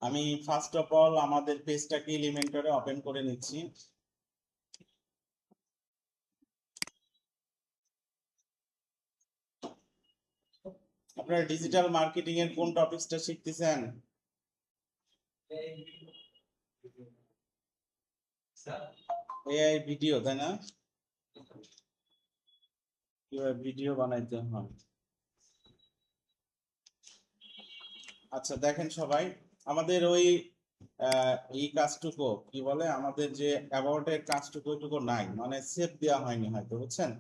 আমি first of all আমাদের পেজটাকে এলিমেন্টরে ওপেন করে নিচ্ছি। আপনারা ডিজিটাল মার্কেটিং এর কোন টপিকসটা শিখতেছেন? এআই ভিডিও, তাই না? কিভাবে ভিডিও বানাইতে হয়। আচ্ছা দেখেন সবাই, আমাদের ওই এই কাজটুকু কি বলে, আমাদের যে অ্যাবাউট এর কাজটুকু ওইটুকু নাই, মানে সেভ দেওয়া হয়নি হয়তো, বুঝছেন?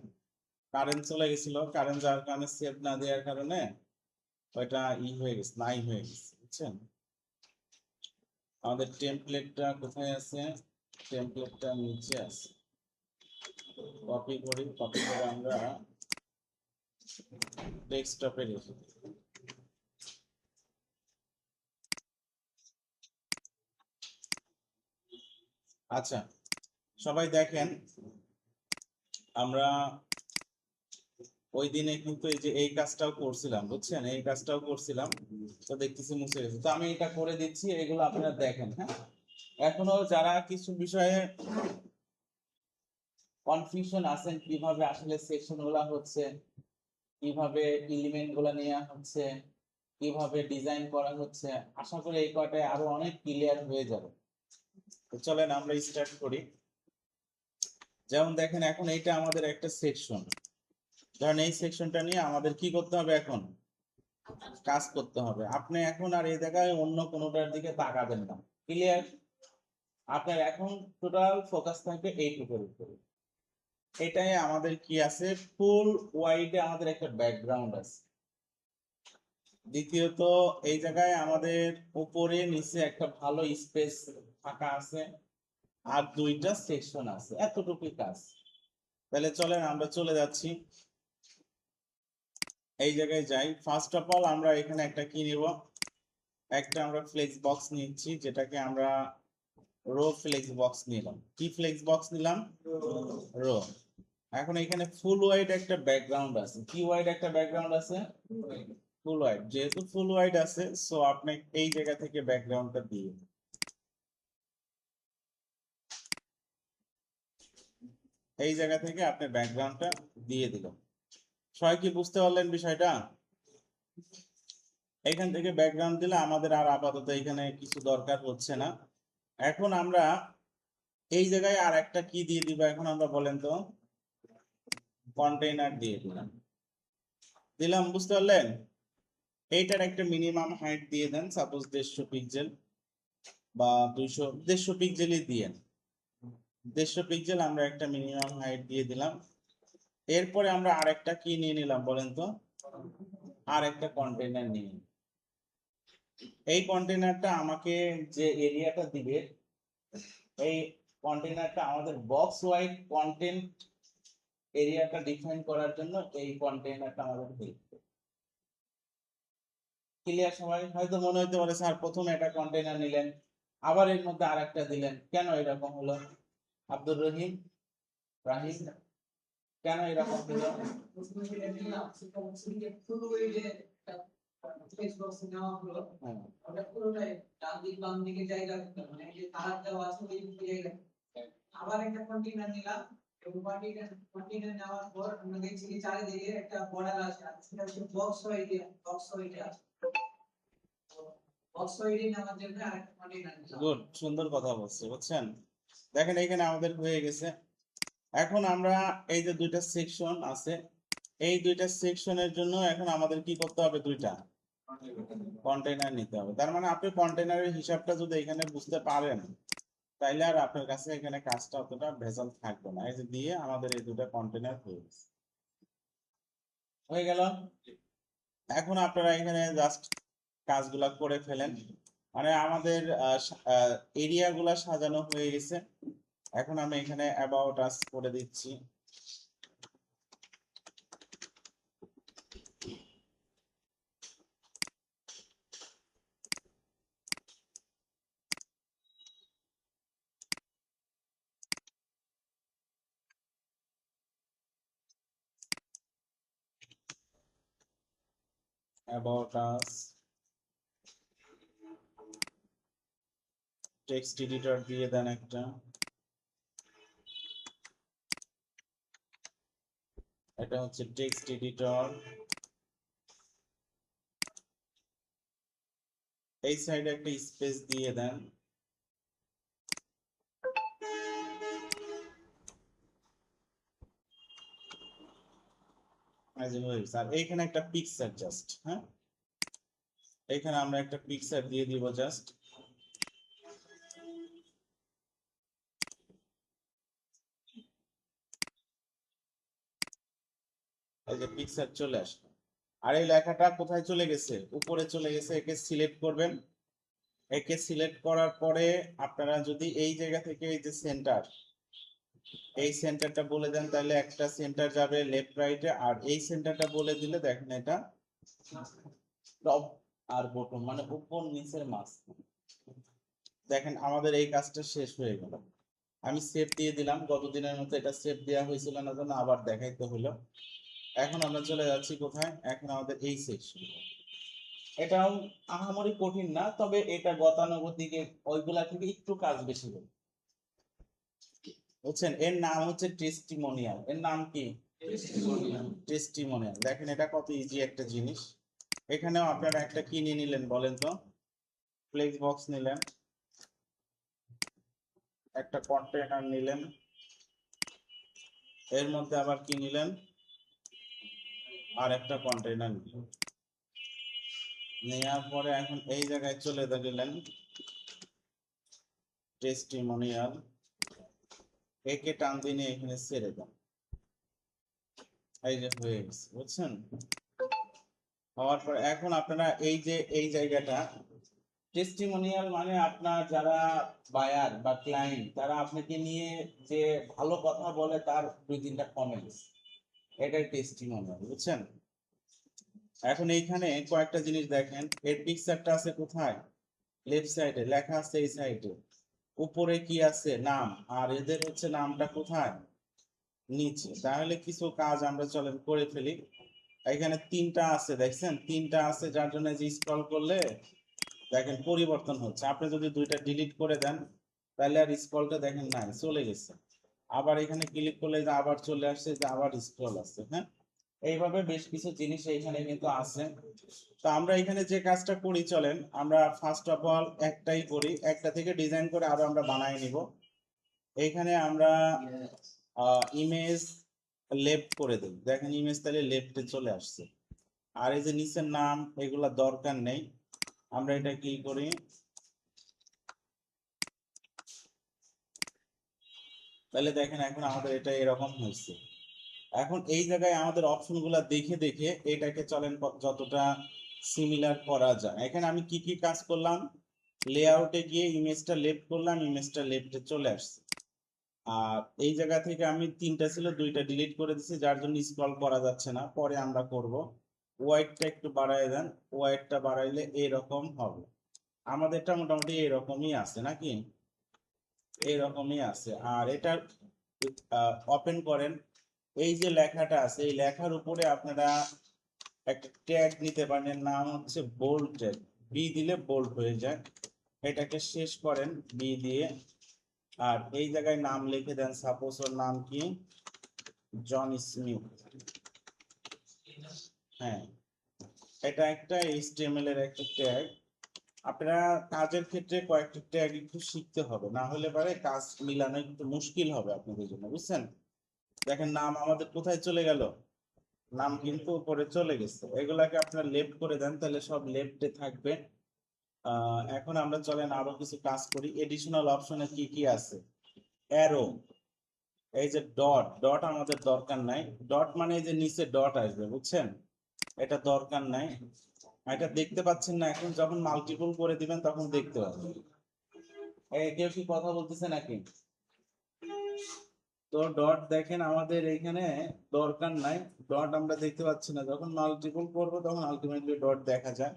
কারেন্ট চলে গেছিল, কারেন্ট যাওয়ার কারণে সেভ না দেওয়ার কারণে ওইটা হয়ে গেছে, নাই হয়ে গেছে, বুঝছেন? আমাদের টেমপ্লেটটা কোথায় আছে? টেমপ্লেটটা নিচে আছে। কপি করি, কপি করে আমরা ডেস্কটপে রেখে দিই। আচ্ছা সবাই দেখেন, আমরা ওই দিনে কিন্তু এই যে এই কাজটাও করছিলাম, বুঝছেন? এই কাজটাও করছিলাম, তো দেখতেছি মুছে গেছে, তো আমি এটা করে দিচ্ছি, এগুলো আপনারা দেখেন। হ্যাঁ, এখনো যারা কিছু বিষয়ে কনফিউশন আছেন, কিভাবে আসলে সেকশন গুলা হচ্ছে, কিভাবে এলিমেন্ট গুলা নেওয়া হচ্ছে, কিভাবে ডিজাইন করা হচ্ছে, আশা করি এই কয়টায় আরো অনেক ক্লিয়ার হয়ে যাবে। তো চলেন আমরা স্টার্ট করি। যেমন দেখেন, এখন এইটা আমাদের একটা সেকশন, ধরেন এই সেকশনটা নিয়ে আমাদের কি করতে হবে, এখন কাজ করতে হবে। আপনি এখন আর এই জায়গায় অন্য কোনোটার দিকে তাকাবেন না, ক্লিয়ার? আপনার এখন টোটাল ফোকাস থাকবে এইটুকুর উপরে। এটাই আমাদের কি আছে, ফুল ওয়াইডে আমাদের একটা ব্যাকগ্রাউন্ড আছে। দ্বিতীয়ত এই জায়গায় আমাদের উপরে নিচে একটা ভালো স্পেস ফাঁকা আছে, আর দুইটা সেকশন আছে, এতটুকুই কাজ। তাহলে চলেন আমরা চলে যাচ্ছি, এই জায়গায় যাই। ফার্স্ট অফ অল আমরা এখানে একটা কি নিব, একটা আমরা ফ্লেক্স বক্স নিচ্ছি, যেটাকে আমরা রো ফ্লেক্স বক্স নিলাম। কি ফ্লেক্স বক্স নিলাম? রো। এখন এখানে ফুল ওয়াইড একটা ব্যাকগ্রাউন্ড আছে। কি ওয়াইড একটা ব্যাকগ্রাউন্ড আছে? ফুল ওয়াইড। যেহেতু ফুল ওয়াইড আছে, সো আপনি এই জায়গা থেকে ব্যাকগ্রাউন্ডটা দিয়ে, এই জায়গা থেকে আপনি ব্যাকগ্রাউন্ডটা দিয়ে দিলেন। সবাই কি বুঝতে পারলেন বিষয়টা? এখান থেকে ব্যাকগ্রাউন্ড দিলে আমাদের আর আপাতত এখানে কিছু দরকার হচ্ছে না। এখন আমরা এই জায়গায় আর একটা কি দিয়ে দিব, এখন আমরা বলেন তো? কন্টেইনার দিয়ে দিলাম। দিলাম, বুঝতে পারলেন? এইটার একটা মিনিমাম হাইট দিয়ে দেন, সাপোজ 150 পিক্সেল বা 200, 150 পিক্সেলই দিয়েন। 150 পিক্সেল আমরা একটা মিনিমাম হাইট দিয়ে দিলাম। এরপরে আমরা আরেকটা কি নিয়ে নিলাম বলেন তো? আর একটা কন্টেইনার নিয়ে নিলাম। এই কন্টেইনারটা আমাকে যে এরিয়াটা দিবে, এই কন্টেইনারটা আমাদের বক্স ওয়াইড কন্টেন্ট এরিয়াটা ডিফাইন করার জন্য এই কন্টেইনারটা আমাদের দিবে। ক্লিয়ার? সবাই হয়তো মনে হতে পারে স্যার প্রথমে একটা কন্টেইনার নিলেন, আবার এর মধ্যে আরেকটা দিলেন, কেন এরকম হলো? আব্দুর রহিম, রাহিম, কেন এরকম হলো? হ্যাঁ। আবার একটা কন্টেইনার নিলাম, কন্টেইনার নেওয়ার পর আমরা দেখছি যে চারিদিকে একটা বর্ডার আছে, সেটা হচ্ছে বক্স ওয়াইড, বক্স ওয়াইড আছে। বক্স ওয়াইড নেওয়ার জন্য আরেকটা কন্টেইনার নিলাম। গুড, সুন্দর কথা বলছে, বুঝছেন? দেখেন এখানে আমাদের হয়ে গেছে। এখন আমরা এই যে দুইটা সেকশন আছে, এই দুইটা সেকশনের জন্য এখন আমাদের কি করতে হবে? দুইটা কন্টেইনার নিতে হবে। তার মানে আপনি কন্টেইনারের হিসাবটা যদি এখানে বুঝতে পারেন, তাইলে আর আপনার কাছে এখানে কাজটা অতটা ভেজাল থাকবে না। এই যে দিয়ে আমাদের এই দুটো কন্টেইনার হয়ে গেছে, হয়ে গেল। এখন আপনারা এখানে জাস্ট কাজগুলা করে ফেলেন, মানে আমাদের এরিয়া গুলা সাজানো হয়ে গেছে। এখন আমি এখানে অ্যাবাউট আস করে দিচ্ছি। অ্যাবাউট আস, টেক্সট এডিটর দিয়ে দেন একটা, এটা হচ্ছে টেক্সট এডিটর। এই সাইডে একটা স্পেস দিয়ে দেন। আর এইখানে একটা পিকচার জাস্ট, হ্যাঁ এইখানে আমরা একটা পিকচার দিয়ে দিব জাস্ট। এই যে পিকচার চলে আসলো। আর এই লেখাটা কোথায় চলে গেছে? উপরে চলে গেছে। একে সিলেক্ট করবেন। একে সিলেক্ট করার পরে আপনারা যদি এই জায়গা থেকে এই যে সেন্টার, এই সেন্টারটা বলে দেন তাহলে একটা সেন্টার যাবে লেফট রাইটে, আর এই সেন্টারটা বলে দিলে দেখেন এটা টপ আর বটম মানে উপর নিচের মাঝ। দেখেন আমাদের এই কাজটা শেষ হয়ে গেল। আমি সেভ দিয়ে দিলাম, গতদিনের মতো এটা সেভ দেওয়া হয়েছিল না জন্য আবার দেখাইতে হলো। এখন আমরা চলে যাচ্ছি কোথায়? এখন আমাদের এই সেকশন। এটাও আহামরি কঠিন না, তবে এটা গতানুগতিকে ওইগুলা থেকে একটু কাজ বেশি হবে, বুঝছেন? এর নাম হচ্ছে টেস্টিমোনিয়াল। এর নাম কি? টেস্টিমোনিয়াল। দেখেন এটা কত ইজি একটা জিনিস। এখানেও আপনারা একটা কি নিয়ে নিলেন বলেন তো? ফ্লেক্স বক্স নিলেন, একটা কন্টেনার নিলেন, এর মধ্যে আবার কি নিলেন? আর একটা কন্টেনার নিলেন। নেওয়ার পরে এখন এই জায়গায় চলে গেলেন টেস্টিমোনিয়াল, একে টান দিয়ে এখানে ছেড়ে দেন। এই যে হয়ে গেছে, বুঝছেন? হওয়ার পর এখন আপনারা এই যে এই জায়গাটা টেস্টিমোনিয়াল মানে আপনার যারা বায়ার বা ক্লায়েন্ট তারা আপনাকে নিয়ে যে ভালো কথা বলে তার দুই তিনটা কমেন্টস, এটাই টেস্টিমোনিয়াল, বুঝছেন? এখন এইখানে কয়েকটা জিনিস দেখেন। এর পিকচারটা আছে কোথায়? লেফট সাইডে লেখা আছে এই সাইডে। উপরে কি আছে? নাম। আর এদের হচ্ছে নামটা কোথায়? নিচে। তাহলে কিছু কাজ আমরা চলেন করে ফেলি। এখানে তিনটা আছে, দেখছেন? তিনটা আছে, যার জন্য যে স্ক্রল করলে দেখেন পরিবর্তন হচ্ছে। আপনি যদি দুইটা ডিলিট করে দেন তাহলে আর স্ক্রলটা দেখেন নাই, চলে গেছে। আবার এখানে ক্লিক করলে যে আবার চলে আসছে, যে আবার স্ক্রল আছে, হ্যাঁ। এইভাবে বেশ কিছু জিনিস এখানে কিন্তু আছে। তো আমরা এখানে যে কাজটা করি চলেন, আমরা ফার্স্ট অফ অল একটাই করি, একটা থেকে ডিজাইন করে আরো আমরা বানাই নিব। এইখানে আমরা ইমেজ লেফট করে দিই, দেখেন ইমেজ তাহলে লেফটে চলে আসছে। আর এই যে নিচের নাম এগুলা দরকার নেই, আমরা এটা কি করি, তাহলে দেখেন এখন আমাদের এটা এরকম হয়েছে। এখন এই জায়গায় আমাদের অপশনগুলো দেখে দেখে এটাকে চলেন যতটা সিমিলার করা যায়। এখানে আমি কি কি কাজ করলাম? লেআউটে গিয়ে ইমেজটা লেফট করলাম, ইমেজটা লেফটে চলে আসছে। আর এই জায়গা থেকে আমি তিনটা ছিল দুইটা ডিলিট করে দিচ্ছি, যার জন্য স্ক্রল করা যাচ্ছে না, পরে আমরা করব। ওয়াইডটা একটু বাড়ায় দেন, ওয়াইডটা বাড়াইলে এরকম হবে। আমাদেরটা মোটামুটি এরকমই আছে নাকি? এরকমই আছে। আর এটা ওপেন করেন, এই যে লেখাটা আছে এই লেখার উপরে আপনারা একটা ট্যাগ নিতে পারেন, নাম হচ্ছে বোল্ড ট্যাগ। বি দিলে বোল্ড হয়ে যায়। এটাকে শেষ করেন বি দিয়ে, আর এই জায়গায় নাম লিখে দেন, সাপোজ ওর নাম কি? John Smith. হ্যাঁ, এটা একটা এইচটিএমএল এর একটা ট্যাগ। আপনারা কাজের ক্ষেত্রে কয়েকটা ট্যাগ একটু শিখতে হবে, না হলে পরে কাজ মিলানো একটু মুশকিল হবে আপনাদের জন্য, বুঝছেন? দেখেন নাম আমাদের কোথায় চলে গেল? নাম কিন্তু উপরে চলে গেছে। এগুলাকে আপনারা লেফট করে দেন, তাহলে সব লেফটে থাকবে। এখন আমরা চলেন আরো কিছু কাজ করি। এডিশনাল অপশনে কি কি আছে? অ্যারো, এই যে ডট, ডট আমাদের দরকার নাই। ডট মানে এই যে নিচে ডট আসবে, বুঝছেন? এটা দরকার নাই। এটা দেখতে পাচ্ছেন না? এখন যখন মাল্টিপল করে দিবেন তখন দেখতে পাবেন। কেউ কি কথা বলতেছে নাকি? তো ডট দেখেন আমাদের এখানে দরকার নাই, ডট আমরা দেখতে পাচ্ছি না। যখন মাল্টিপল করবো তখন আলটিমেটলি ডট দেখা যায়।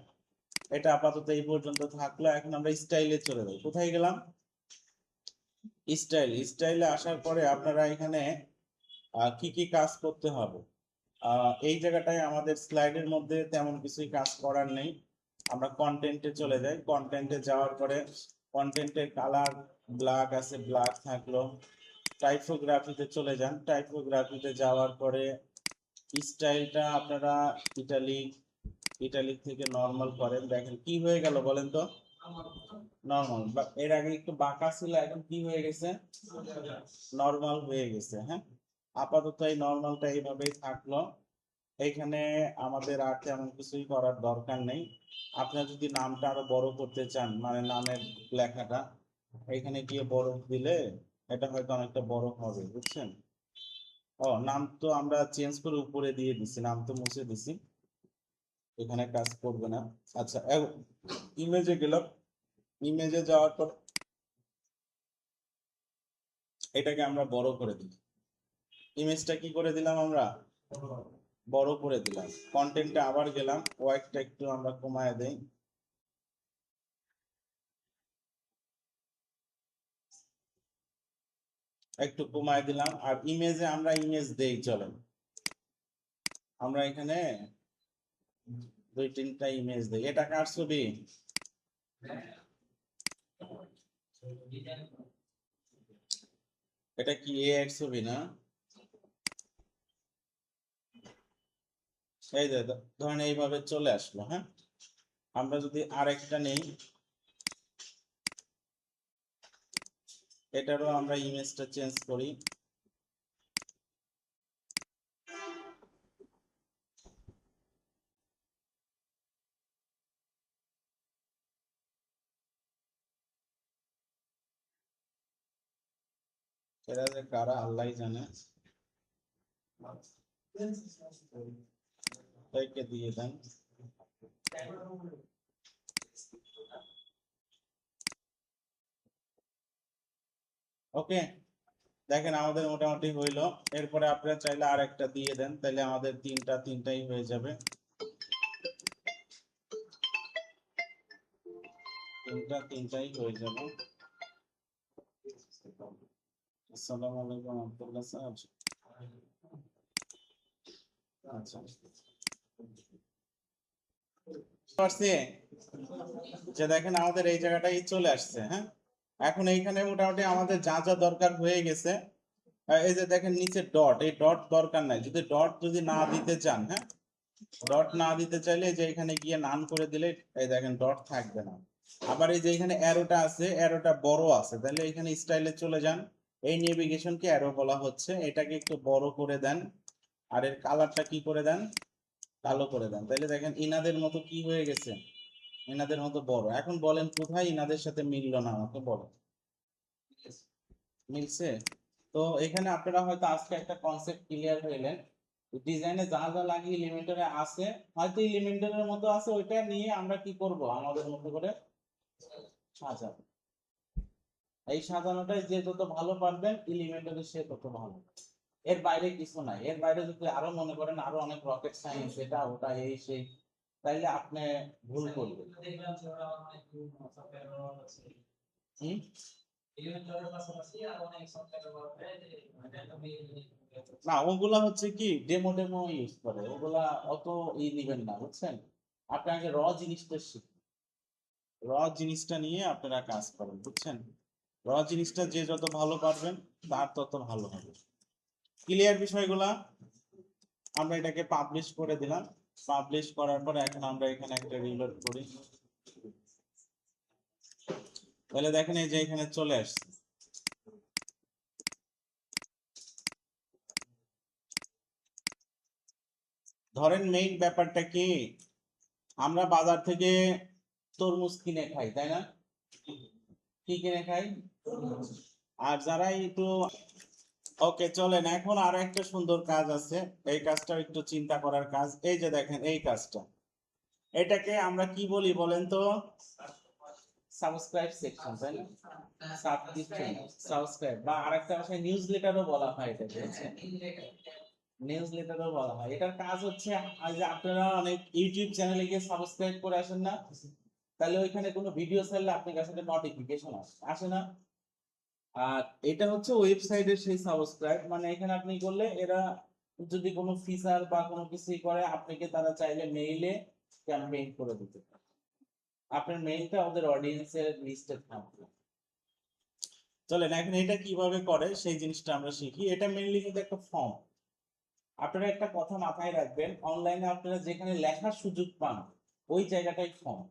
এটা আপাতত এই পর্যন্ত থাকলো। এখন আমরা স্টাইলে চলে যাই। কোথায় গেলাম? স্টাইল। স্টাইলে আসার পরে আপনারা এখানে কি কি কাজ করতে হবে? এই জায়গাটায় আমাদের স্লাইডের মধ্যে তেমন কিছুই কাজ করার নেই। আমরা কন্টেন্টে চলে যাই। কন্টেন্টে যাওয়ার পরে কন্টেন্টের কালার ব্ল্যাক আছে, ব্ল্যাক থাকলো। টাইপোগ্রাফিতে চলে যান, টাইপোগ্রাফিতে যাওয়ার পরে স্টাইলটা আপনারা ইটালিক, ইটালিক থেকে নর্মাল করেন। দেখেন কি হয়ে গেল বলেন তো, নর্মাল। এর আগে একটু বাঁকা ছিল, এখন কি হয়ে গেছে, নর্মাল হয়ে গেছে। হ্যাঁ, আপাতত এই নর্মালটা এইভাবেই থাকলো। এইখানে আমাদের আর তেমন কিছুই করার দরকার নেই। আপনার যদি নামটা আরো বড় করতে চান, মানে নামের লেখাটা এখানে গিয়ে বড় দিলে এটা হয়তো অনেকটা বড় হবে, বুঝছেন। ও, নাম তো আমরা চেঞ্জ করে উপরে দিয়ে দিছি, নাম তো মুছে দিছি, এখানে কাজ করবে না। আচ্ছা, ইমেজে গেলাম, ইমেজে যাওয়ার পর এটাকে আমরা বড় করে দিই। ইমেজটা কি করে দিলাম আমরা, বড় করে দিলাম। কন্টেন্টে আবার গেলাম, ওয়াইটটা একটু আমরা কমায় দেই, একটু কমায় দিলাম। আর ইমেজে আমরা ইমেজ দেই, চলেন আমরা এখানে 2-3টা ইমেজ দেই। এটা কার ছবি, এটা কি এ এর ছবি না? এই যে ধরেন এইভাবে চলে আসলো। হ্যাঁ, আমরা যদি আরেকটা নেই, এটারও আমরা ইমেজটা চেঞ্জ করি। এরা যে কারা আল্লাহ জানে, একে দিয়ে দেন। ওকে, দেখেন আমাদের মোটামুটি হইলো। এরপরে আপনারা চাইলে আর একটা দিয়ে দেন, তাহলে আমাদের তিনটাই হয়ে যাবে, তিনটাই হয়ে যাবে। আসসালামু আলাইকুম আব্দুল্লাহ স্যার। আচ্ছা, পারছি যে দেখেন আমাদের এই জায়গাটাই চলে আসছে। হ্যাঁ, এখন এইখানে মোটামুটি আমাদের যা যা দরকার হয়ে গেছে। এই যে দেখেন নিচে ডট, এই ডট দরকার নাই, যদি ডট যদি না দিতে চান, হ্যাঁ, ডট না দিতে চাইলে যে এখানে গিয়ে নান করে দিলে এই দেখেন ডট থাকবে না। আবার এই যে এখানে অ্যারোটা আছে, অ্যারোটা বড় আছে, তাহলে এখানে স্টাইলে চলে যান। এই নেভিগেশনকে অ্যারো বলা হচ্ছে, এটাকে একটু বড় করে দেন। আর এর কালারটা কি করে দেন, কালো করে দেন। তাহলে দেখেন ইনাদের মতো কি হয়ে গেছে, ইনাদের মতো বড়। এখন বলেন কোথায় ইনাদের সাথে মিললো না, আমাকে বলেন। মিলছে? তো এখানে আপনারা হয়তো আজকে একটা কনসেপ্ট ক্লিয়ার হইলেন। ডিজাইনে যা যা লাগে এলিমেন্টারে আছে, হয়তো এলিমেন্টারের মতো আছে, ওইটা নিয়ে আমরা কি করব, আমাদের মতো করে সাজাবো। এই সাজানোটাই যে যত ভালো পারবেন এলিমেন্টারে সে তত ভালো। এর বাইরে কিছু নাই। এর বাইরে যদি আরো মনে করেন আরো অনেক রকেট সায়েন্স এটা ওটা এই সেই, তাইলে আপনি ভুল করবেন। হুম? না, ওগুলা হচ্ছে কি ডেমো ডেমো ইউজ করে, ওগুলা অত নিবেন না, বুঝছেন। আপনাকে র জিনিসটা শিখুন, র জিনিসটা নিয়ে আপনারা কাজ করেন, বুঝছেন। র জিনিসটা যে যত ভালো পারবেন তার তত ভালো হবে। ক্লিয়ার বিষয়গুলা। আমরা এটাকে পাবলিশ করে দিলাম। পাবলিশ করার পরে এখন আমরা এখানে একটা রিলোড করি, তাহলে দেখেন এই যে এখানে চলে আসছে। ধরেন মেইন ব্যাপারটা কি, আমরা বাজার থেকে তরমুজ কিনে খাই, তাই না? কি কিনে খাই? আর যারা একটু, ওকে চলেন এখন আরো একটা সুন্দর কাজ আছে। এই কাজটা একটু চিন্তা করার কাজ। এই যে দেখেন এই কাজটা, এটাকে আমরা কি বলি বলেন তো, সাবস্ক্রাইব সেকশন, তাই না? সাবস্ক্রিপশন, সাবস্ক্রাইব, বা আরেকটা ভাষায় নিউজ লেটারও বলা হয় এটাকে, নিউজ লেটারও বলা হয়। এটার কাজ হচ্ছে আজ যে আপনারা অনেক ইউটিউব চ্যানেলে গিয়ে সাবস্ক্রাইব করে আসেন না, তাহলে ওইখানে কোনো ভিডিও ছাড়লে আপনার কাছে একটা নোটিফিকেশন আসে, আসে না? আর এটা হচ্ছে ওয়েবসাইটের সেই সাবস্ক্রাইব, মানে এখানে আপনি করলে এরা যদি কোনো ফিচার বা কোনো কিছু করে আপনাকে তারা চাইলে মেইলে ক্যাম্পেইন করে দিতে পারে। আপনার মেইলটা ওদের অডিয়েন্সের লিস্টে থাকবে। চলেন এখন এটা কিভাবে করে সেই জিনিসটা আমরা শিখি। এটা মেইনলি কিন্তু একটা ফর্ম। আপনারা একটা কথা মাথায় রাখবেন, অনলাইনে আপনারা যেখানে লেখার সুযোগ পান ওই জায়গাটাই ফর্ম।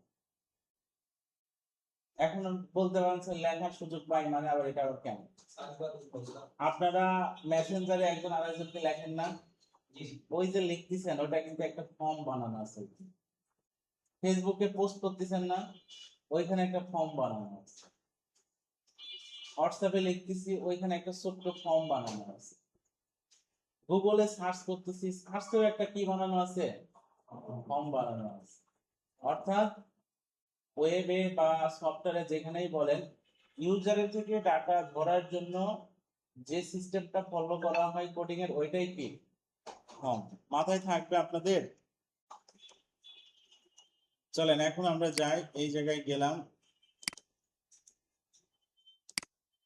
এখন বলতে পারেন স্যার লেখার সুযোগ পাই মানে আবার এটা আবার কেন? আপনারা মেসেঞ্জারে একজন আরেকজনকে লেখেন না, ওই যে লিখতেছেন ওটা কিন্তু একটা ফর্ম বানানো আছে। ফেসবুকে পোস্ট করতেছেন না, ওইখানে একটা ফর্ম বানানো আছে। হোয়াটসঅ্যাপে লিখতেছি, ওইখানে একটা ছোট্ট ফর্ম বানানো আছে। গুগলে সার্চ করতেছি, সার্চেও একটা কি বানানো আছে? ফর্ম বানানো আছে। অর্থাৎ ওয়েবে বা সফটওয়্যারে যেখানেই বলেন, ইউজারের থেকে ডাটা ধরার জন্য যে সিস্টেমটা ফলো করা হয় কোডিং এর, ওইটাই কি ফর্ম। মাথায় থাকবে আপনাদের। চলেন এখন আমরা যাই, এই জায়গায় গেলাম,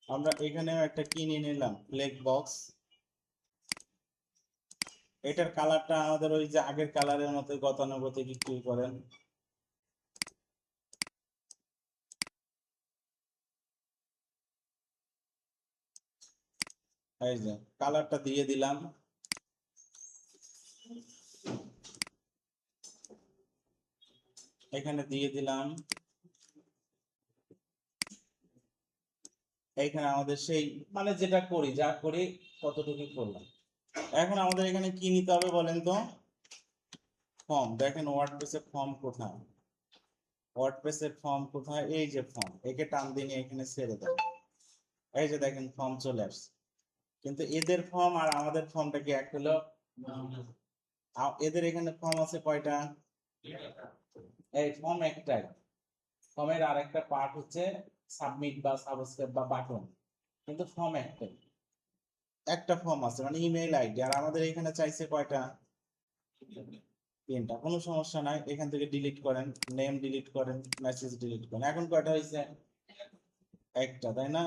আমরা এখানেও একটা কি নিয়ে নিলাম, ব্ল্যাক বক্স। এটার কালারটা আমাদের ওই যে আগের কালারের মতো গতানুগতিক কি করেন। এই যে কালারটা দিয়ে দিলাম। এখানে দিয়ে দিলাম। এইখানে আমাদের সেই মানে যেটা করি, যা করি কতটুকু করলাম। এখন আমাদের এখানে কি নিতে হবে বলেন তো? ফর্ম। দেখেন ওয়ার্ডপ্রেসের ফর্ম কোথায়? ওয়ার্ডপ্রেসের ফর্ম কোথায়? এই যে ফর্ম, একে টান দিয়ে এখানে ছেড়ে দেন। এই যে দেখেন ফর্ম চলে আসছে। কিন্তু এদের ফর্ম আর আমাদের ফর্মটা কি এক হলো? এদের এখানে ফর্ম আছে কয়টা? এই ফর্ম একটাই। ফর্মের আরেকটা পার্ট হচ্ছে সাবমিট বা সাবস্ক্রাইব বা বাটন, কিন্তু ফর্ম একটাই। একটা ফর্ম আছে মানে ইমেইল আইডি, আর আমাদের এখানে চাইছে কয়টা? তিনটা। কোনো সমস্যা নাই, এখান থেকে ডিলিট করেন, নেম ডিলিট করেন, মেসেজ ডিলিট করেন। এখন কয়টা হয়েছে? একটা, তাই না?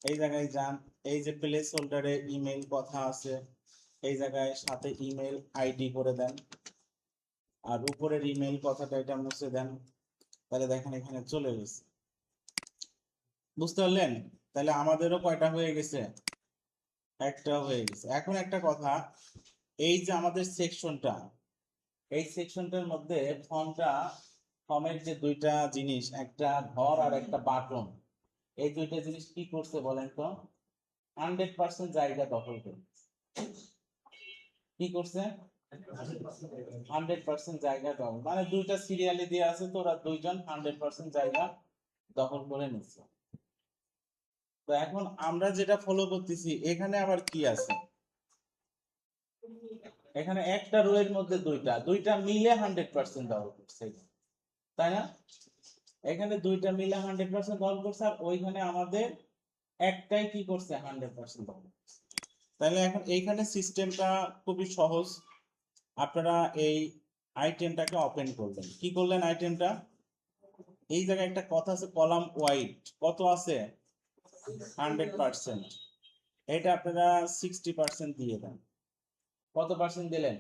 এই জায়গায় যান, এই যে প্লেস হোল্ডারে ইমেল কথা আছে, এই জায়গায় সাথে ইমেল আইডি করে দেন, আর উপরের ইমেল কথাটা এটা মুছে দেন। তাহলে দেখেন এখানে চলে গেছে। বুঝতে পারলেন? তাহলে আমাদেরও কয়টা হয়ে গেছে? একটা হয়ে গেছে। এখন একটা কথা, এই যে আমাদের সেকশনটা, এই সেকশনটার মধ্যে ফর্মের যে দুইটা জিনিস, একটা ঘর আর একটা বাটন, এই দুইটা জিনিস কি করছে বলেন তো? 100% জায়গা দখল করে। কি করছে? 100% জায়গা দখল, মানে দুইটা সিরিয়ালি দিয়ে আছে তো ওরা দুইজন 100% জায়গা দখল করে নিচ্ছে। তো এখন আমরা যেটা ফলো করতেছি, এখানে আবার কি আছে? এখানে একটা রো এর মধ্যে দুইটা দুইটা মিলে 100% দখল করছে, তাই না? এখানে দুইটা মিলে 100% দখল করছে, আর ওইখানে আমাদের একটাই কি করছে? 100% দখল করছে। তাহলে এখন এইখানে সিস্টেমটা খুবই সহজ। আপনারা এই আইটেমটাকে ওপেন করবেন। কি করলেন আইটেমটা? এই জায়গায় একটা কথা আছে, কলাম ওয়াইড কত আছে? 100%। এটা আপনারা 60% দিয়ে দেন। কত পার্সেন্ট দিলেন?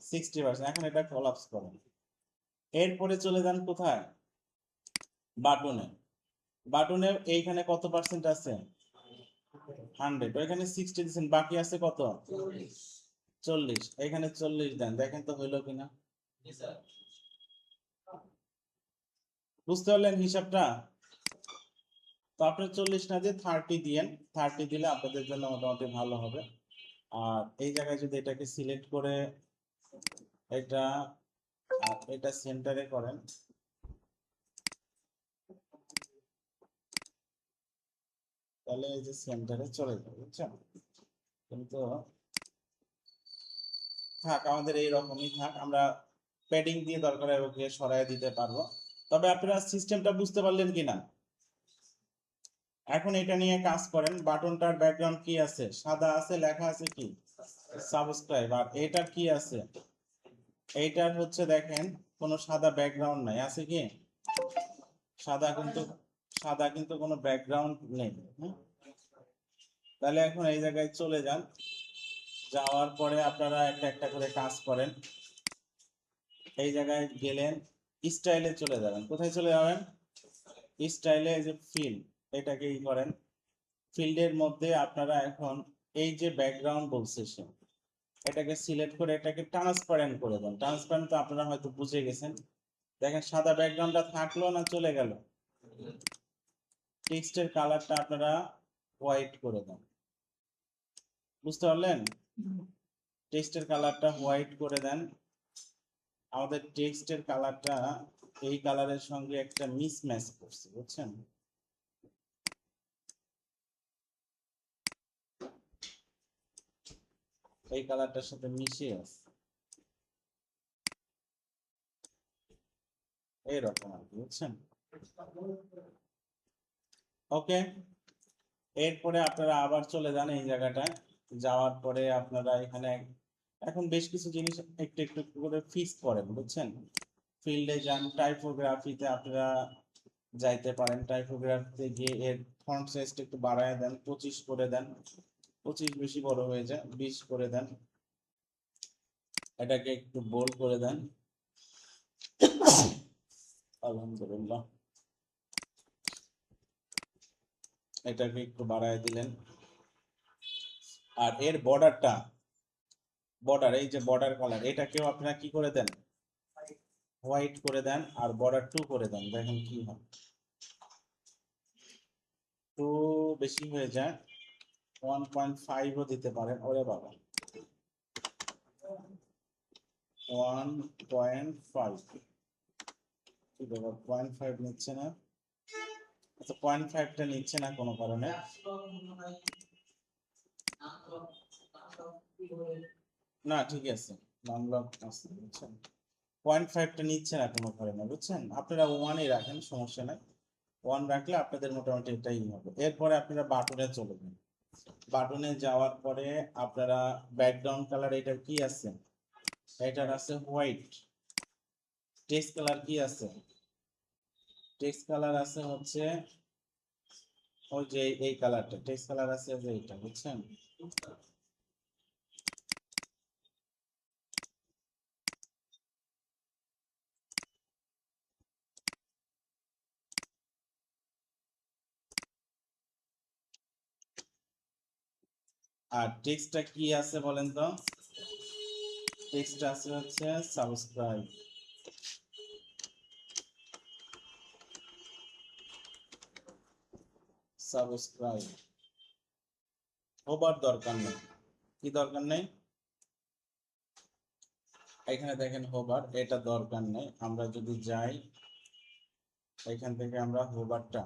60%। এখন এটা কলাপস করেন। এরপরে চলে যান কোথায়? বাটনে। বাটনে এইখানে কত পার্সেন্ট আছে? 100। এখানে 60 দিচ্ছেন, বাকি আছে কত? 40। এখানে 40 দেন, দেখেন তো হইলো কিনা। বুঝতে পারলেন হিসাবটা? তো আপনার 40 না দিয়ে 30 দিয়েন। 30 দিলে আপনাদের জন্য মোটামুটি ভালো হবে। আর এই জায়গায় যদি এটাকে সিলেক্ট করে এটা আর এটা সেন্টারে করেন, তাহলে এই যে সেন্টারে চলে যাবে, বুঝছেন? কিন্তু থাক, আমাদের এইরকমই থাক, আমরা প্যাডিং দিয়ে দরকার হয় ওকে সরাই দিতে পারবো। তবে আপনারা সিস্টেমটা বুঝতে পারলেন কিনা? এখন এটা নিয়ে কাজ করেন। বাটনটার ব্যাকগ্রাউন্ড কি আছে? সাদা আছে, লেখা আছে কি? সাবস্ক্রাইব। আর এটার কি আছে? এইটার হচ্ছে দেখেন কোনো সাদা ব্যাকগ্রাউন্ড নাই, আছে কি? সাদা কিন্তু, সাদা কিন্তু কোনো ব্যাকগ্রাউন্ড নেই। তাহলে এখন এই জায়গায় চলে যান, যাওয়ার পরে আপনারা একটা একটা করে কাজ করেন। এই জায়গায় গেলেন, স্টাইলে চলে যাবেন। কোথায় চলে যাবেন? স্টাইলে, যে ফিল্ড, এটাকে ই করেন। ফিল্ডের মধ্যে আপনারা এখন এই যে ব্যাকগ্রাউন্ড বলছে সে, এটাকে সিলেক্ট করে এটাকে ট্রান্সপারেন্ট করে দেন। ট্রান্সপারেন্ট তো আপনারা হয়তো বুঝে গেছেন। দেখেন সাদা ব্যাকগ্রাউন্ডটা থাকলো না চলে গেল? টেক্সটের কালারটা আপনারা হোয়াইট করে দেন। বুঝতে পারলেন? টেক্সটের কালারটা হোয়াইট করে দেন। আমাদের টেক্সটের কালারটা এই কালারের সঙ্গে একটা মিসম্যাচ করছে, বুঝছেন? এই কালারটার সাথে মিশে আছে এইরকম আর কি, বুঝছেন? ওকে, এরপরে আপনারা আবার চলে যান এই জায়গাটায়। যাওয়ার পরে আপনারা এখানে এখন বেশ কিছু জিনিস একটু একটু একটু করে ফিক্স করেন, বুঝছেন? ফিল্ডে যান, টাইপোগ্রাফিতে আপনারা যাইতে পারেন। টাইপোগ্রাফিতে গিয়ে এর ফন্ট সাইজটা একটু বাড়ায় দেন, 25 করে দেন। 25 বেশি বড় হয়ে যায়, 20 করে দেন। এটাকে একটু বোল্ড করে দেন। আলহামদুলিল্লাহ, এটাকে একটু বাড়ায় দিলেন। আর এর বর্ডারটা, বর্ডার, এই যে বর্ডার কালার, এটাকেও আপনারা কি করে দেন? হোয়াইট করে দেন। আর বর্ডার 2 করে দেন। দেখেন কি হয়, 2 বেশি হয়ে যায়, 1.5ও দিতে পারেন। ওরে বাবা, 1.5, কি ব্যাপার, 0.5 নিচ্ছে না? আচ্ছা, 0.5টা নিচ্ছে না কোনো কারণে। না ঠিক আছে, নামলক আছে, বুঝছেন? 0.5টা নিচ্ছে না কোনো কারণে, বুঝছেন? আপনারা 1-ই রাখেন, সমস্যা নাই। 1 রাখলে আপনাদের মোটামুটি এটাই হবে। এরপরে আপনারা বাটনে চলে যান। বাটনে যাওয়ার পরে আপনারা ব্যাকগ্রাউন্ড কালার, এটার কি আছে? এটার আছে হোয়াইট। টেক্সট কালার কি আছে? টেক্সট কালার আছে হচ্ছে ওই যে এই কালারটা, টেক্সট কালার আছে যে এটা, বুঝছেন? আর টেক্সটটা কি আছে বলেন তো? টেক্সট আছে হচ্ছে সাবস্ক্রাইব। সাবস্ক্রাইব হবার দরকার নেই। কি দরকার নেই? এখানে দেখেন হোবার, এটা দরকার নেই। আমরা যদি যাই এখান থেকে, আমরা হোবারটা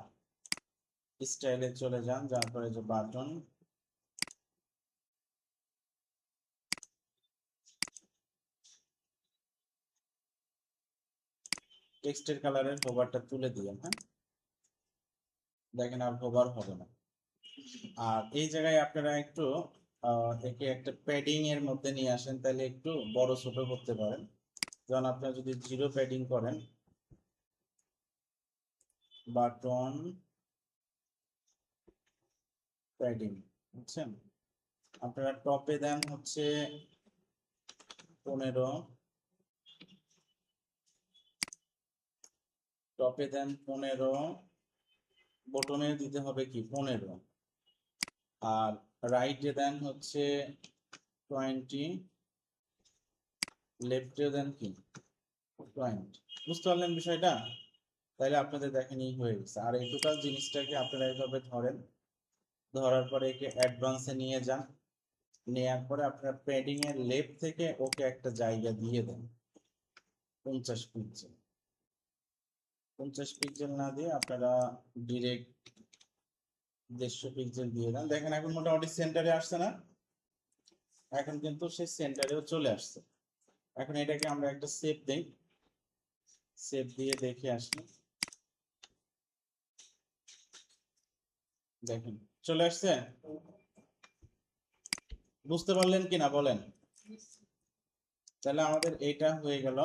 স্টাইলে চলে যান, যার পরে যে বাটন, টেক্সটের কালারের হোবারটা তুলে দিবেন। হ্যাঁ, দেখেন আর হোবার হবে না। আর এই জায়গায় আপনারা একটু একে একটা প্যাডিং এর মধ্যে নিয়ে আসেন, তাহলে একটু বড় ছোট করতে পারেন। যেমন আপনারা যদি 0 প্যাডিং করেন, বাটন প্যাডিং, বুঝছেন? আপনারা টপে দেন হচ্ছে 15, টপে দেন 15, বটনে দিতে হবে কি 15, আর রাইটে দেন হচ্ছে 20, লেফটে দেন কি 20। বুঝতে পারলেন বিষয়টা? তাইলে আপনাদের দেখেন এই হয়ে গেছে। আর এই টোটাল জিনিসটাকে আপনারা এইভাবে ধরেন, ধরার পরে একে অ্যাডভান্সে নিয়ে যান। নেওয়ার পরে আপনার প্যাডিং এর লেফট থেকে ওকে একটা জায়গা দিয়ে দেন 50 পিক্সেল। 50 পিক্সেল না দিয়ে আপনারা ডিরেক্ট 150 পিক্সেল দিয়ে দেন। দেখেন এখন মোটামুটি সেন্টারে আসছে না? এখন কিন্তু সে সেন্টারেও চলে আসছে। এখন এটাকে আমরা একটা সেভ দেই, সেভ দিয়ে দেখে আসি। দেখেন চলে আসছে। বুঝতে পারলেন কিনা বলেন? তাহলে আমাদের এটা হয়ে গেল।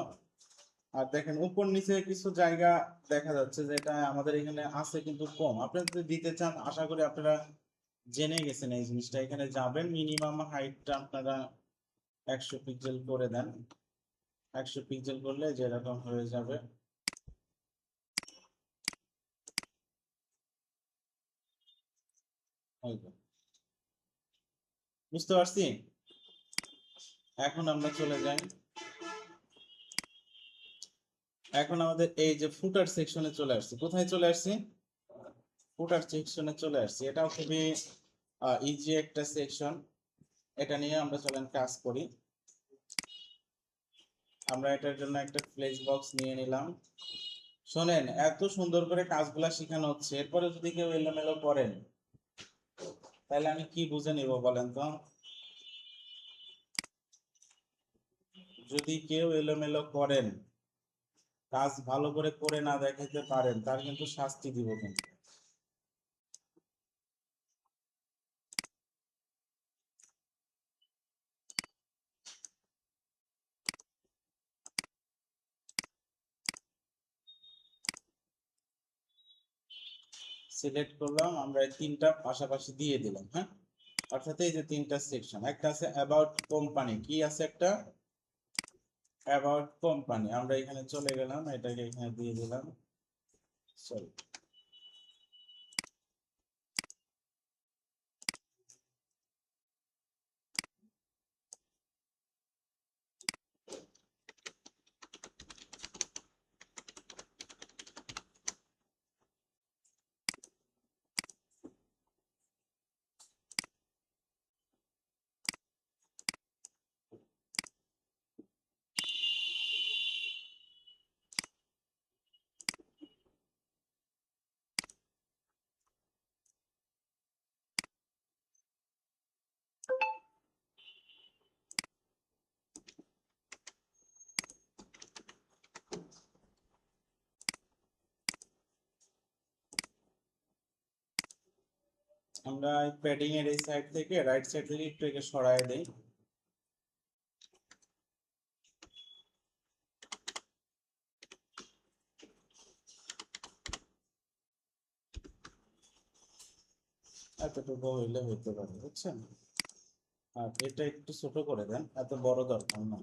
আর দেখেন উপর নিচে কিছু জায়গা দেখা যাচ্ছে যেটা আমাদের এখানে আছে কিন্তু কম। আপনারা যদি দিতে চান, আশা করি আপনারা জেনে গেছেন এই জিনিসটা। এখানে যাবেন, মিনিমাম হাইটটা আপনারা 100 পিক্সেল করে দেন। 100 পিক্সেল করলে যেরকম হয়ে যাবে বুঝতে পারছি। এখন আমরা চলে যাই, এখন আমাদের এই যে ফুটার সেকশনে চলে আসছি। কোথায় চলে আসছি? ফুটার সেকশনে চলে আসছি। এটাও খুবই ইজি একটা সেকশন। এটা নিয়ে আমরা চলেন কাজ করি। আমরা এটার জন্য একটা ফ্লেক্স বক্স নিয়ে নিলাম। শোনেন, এত সুন্দর করে কাজগুলা শেখানো হচ্ছে, এরপরে যদি কেউ এলোমেলো করেন তাহলে আমি কি বুঝে নিব বলেন তো? যদি কেউ এলোমেলো করেন, কাজ ভালো করে করে না দেখাতে পারেন, তার কিন্তু শাস্তি দিব কিন্তু। সিলেক্ট করলাম, আমরা এই তিনটা পাশাপাশি দিয়ে দিলাম। হ্যাঁ, অর্থাৎ এই যে তিনটা সেকশন, একটা আছে অ্যাবাউট কোম্পানি, কি আছে একটা অ্যাবাউট কোম্পানি। আমরা এখানে চলে গেলাম, এটাকে এখানে দিয়ে দিলাম। সরি, আমরা প্যাডিং এর এই সাইড থেকে রাইট সাইড থেকে একটু একে সরায় দেই। এতটুকু হইলে হইতে পারে, বুঝছেন? আর এটা একটু ছোট করে দেন, এত বড় দরকার না।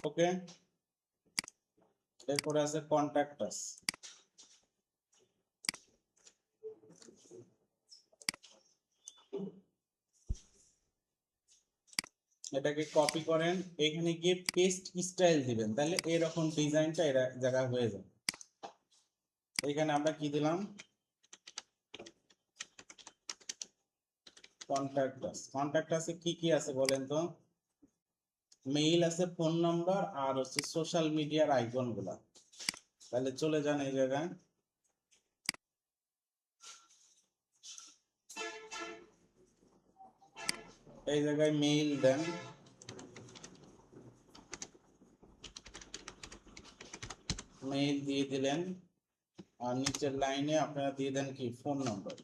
ওকে, এরপরে আছে কন্ট্যাক্টাস। এটাকে কপি করেন, এখানে গিয়ে পেস্ট স্টাইল দিবেন, তাহলে এরকম ডিজাইনটা এর জায়গা হয়ে যাবে। এখানে আমরা কি দিলাম? কন্ট্যাক্টাস। কন্ট্যাক্টাসে কি কি আছে বলেন তো? মেইল আছে, ফোন নাম্বার, আর হচ্ছে সোশ্যাল মিডিয়ার আইকন গুলা। তাহলে চলে যান এই জায়গায়, এই জায়গায় মেইল দেন, মেইল দিয়ে দিলেন। আর নিচের লাইনে আপনারা দিয়ে দেন কি ফোন নাম্বার।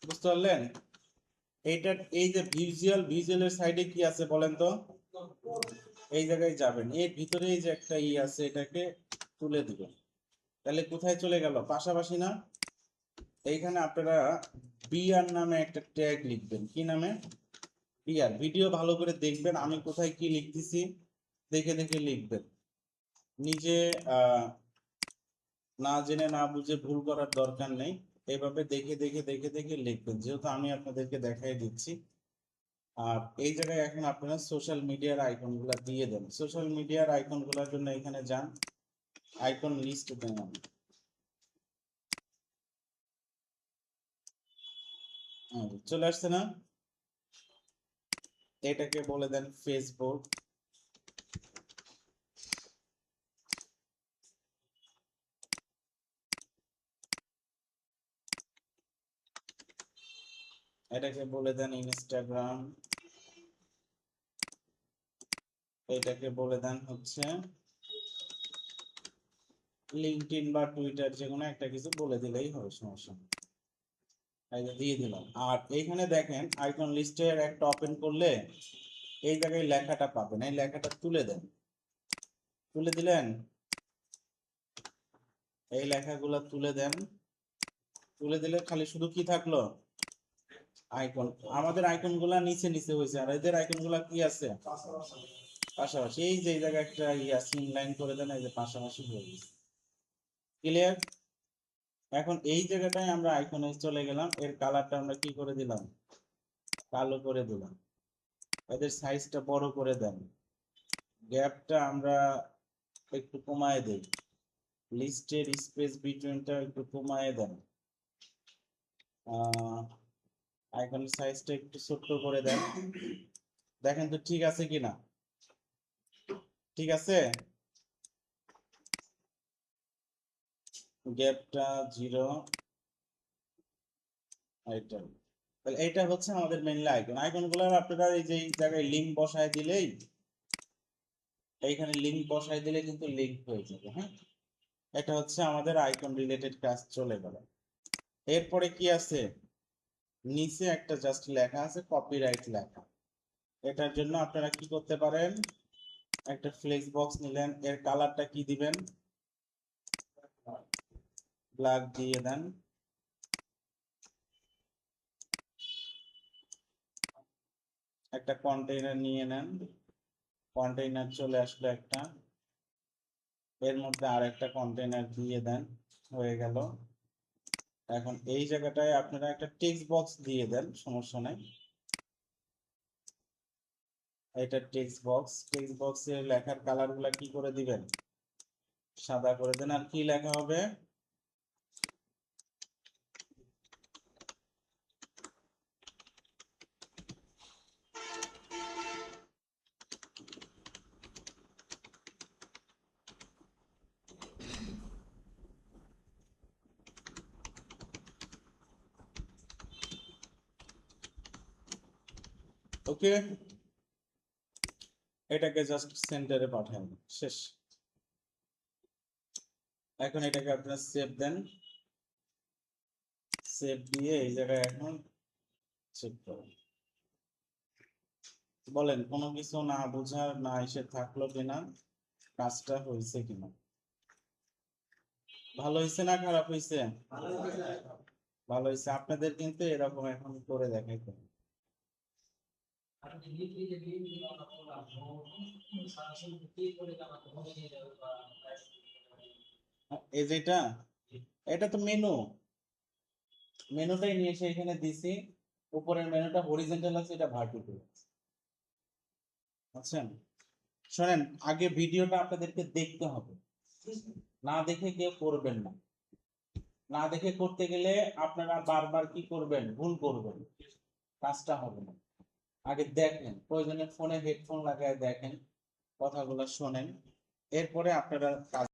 বুঝতে পারলেন? এইটার এই যে ভিজুয়ালের সাইডে কি আছে বলেন তো? এই জায়গায় যাবেন, এর ভিতরে এই যে একটা আছে, এটাকে তুলে দিবেন। তাহলে কোথায় চলে গেল? পাশাপাশি না? এইখানে আপনারা বিআর নামে একটা ট্যাগ লিখবেন। কি নামে? বিআর। ভিডিও ভালো করে দেখবেন, আমি কোথায় কি লিখতেছি দেখে দেখে লিখবেন। নিজে না জেনে না বুঝে ভুল করার দরকার নেই, এভাবে দেখে দেখে দেখে দেখে লিখবেন, যেহেতু আমি আপনাদেরকে দেখাই দিচ্ছি। আর এই জায়গায় এখন আপনারা সোশ্যাল মিডিয়ার আইকনগুলো দিয়ে দেন। সোশ্যাল মিডিয়ার আইকনগুলোর জন্য এখানে যান, আইকন লিস্ট দেন। চলে আসছে না? এটাকে বলে দেন ফেসবুক। এটাকে বলে দেন ইনস্টাগ্রাম। এটাকে বলে দেন হচ্ছে লিঙ্কডইন বা টুইটার, যে কোনো একটা কিছু বলে দিলেই হবে, সমস্যা নেই। এই যে দিয়ে দিলাম। আর এইখানে দেখেন আইকন লিস্টের একটা ওপেন করলে এই জায়গায় লেখাটা পাবেন, এই লেখাটা তুলে দেন। তুলে দিলেন, এই লেখাগুলো তুলে দেন। তুলে দিলে খালি শুধু কি থাকলো, আইকন। আমাদের আইকন গুলা নিচে নিচে হয়েছে, আর এদের আইকন গুলা কি আছে পাশাপাশি। এই যে এই জায়গায় একটা সিন লাইন করে দেন, এই যে পাশাপাশি হয়ে গেছে। ক্লিয়ার? এখন এই জায়গাটায় আমরা আইকনে চলে গেলাম, এর কালারটা আমরা কি করে দিলাম, কালো করে দিলাম। এদের সাইজটা বড় করে দেন, গ্যাপটা আমরা একটু কমায় দেই, লিস্টের স্পেস বিটুইনটা একটু কমায় দেন, আইকনের সাইজটা একটু ছোট্ট করে দেন। দেখেন তো ঠিক আছে কিনা। ঠিক আছে, গ্যাপটা 0। এইটা, তাহলে এইটা হচ্ছে আমাদের মেইনলি আইকন। আইকনগুলো আপনারা এই যে এই জায়গায় লিংক বসায় দিলেই, এইখানে লিংক বসায় দিলে কিন্তু লিংক হয়ে যাবে। হ্যাঁ, এটা হচ্ছে আমাদের আইকন রিলেটেড কাজ চলে গেল। এরপরে কি আছে, নিচে একটা জাস্ট লেখা আছে কপিরাইট লেখা। এটার জন্য আপনারা কি করতে পারেন, একটা ফ্লেক্স বক্স নিলেন, এর কালারটা কি দিবেন, ব্ল্যাক দিয়ে দেন। একটা কন্টেইনার নিয়ে নেন, কন্টেইনার চলে আসলো একটা, এর মধ্যে আর একটা কন্টেইনার দিয়ে দেন, হয়ে গেল। এখন এই জায়গাটায় আপনারা একটা টেক্সট বক্স দিয়ে দেন, সমস্যা নাই। এটা টেক্সট বক্স, টেক্সট বক্সের লেখার কালার গুলা কি করে দিবেন, সাদা করে দেন। আর কি লেখা হবে, ওকে। এটাকে জাস্ট সেন্টারে পাঠান, শেষ। এখন এটাকে আপনারা সেভ দেন, সেভ দিয়ে এই জায়গায় এখন চেক করেন। বলেন কোনো কিছু না বোঝার না এসে থাকলো কিনা, কাজটা হয়েছে কিনা, ভালো হয়েছে না খারাপ হয়েছে? ভালো হয়েছে। আপনাদের কিন্তু এরকম এখন করে দেখাইতে হবে। এই যেটা, এটা তো মেনু, মেনুটাই নিয়ে এসে এখানে দিছি। উপরের মেনুটা হরিজন্টাল আছে, এটা ভার্টিক্যাল আছে। বুঝছেন? শোনেন, আগে ভিডিওটা আপনাদেরকে দেখতে হবে, না দেখে কেউ করবেন না। না দেখে করতে গেলে আপনারা বারবার কি করবেন, ভুল করবেন, কাজটা হবে না। আগে দেখেন, প্রয়োজনে ফোনে হেডফোন লাগায় দেখেন, কথাগুলো শোনেন, এরপরে আপনারা কাজ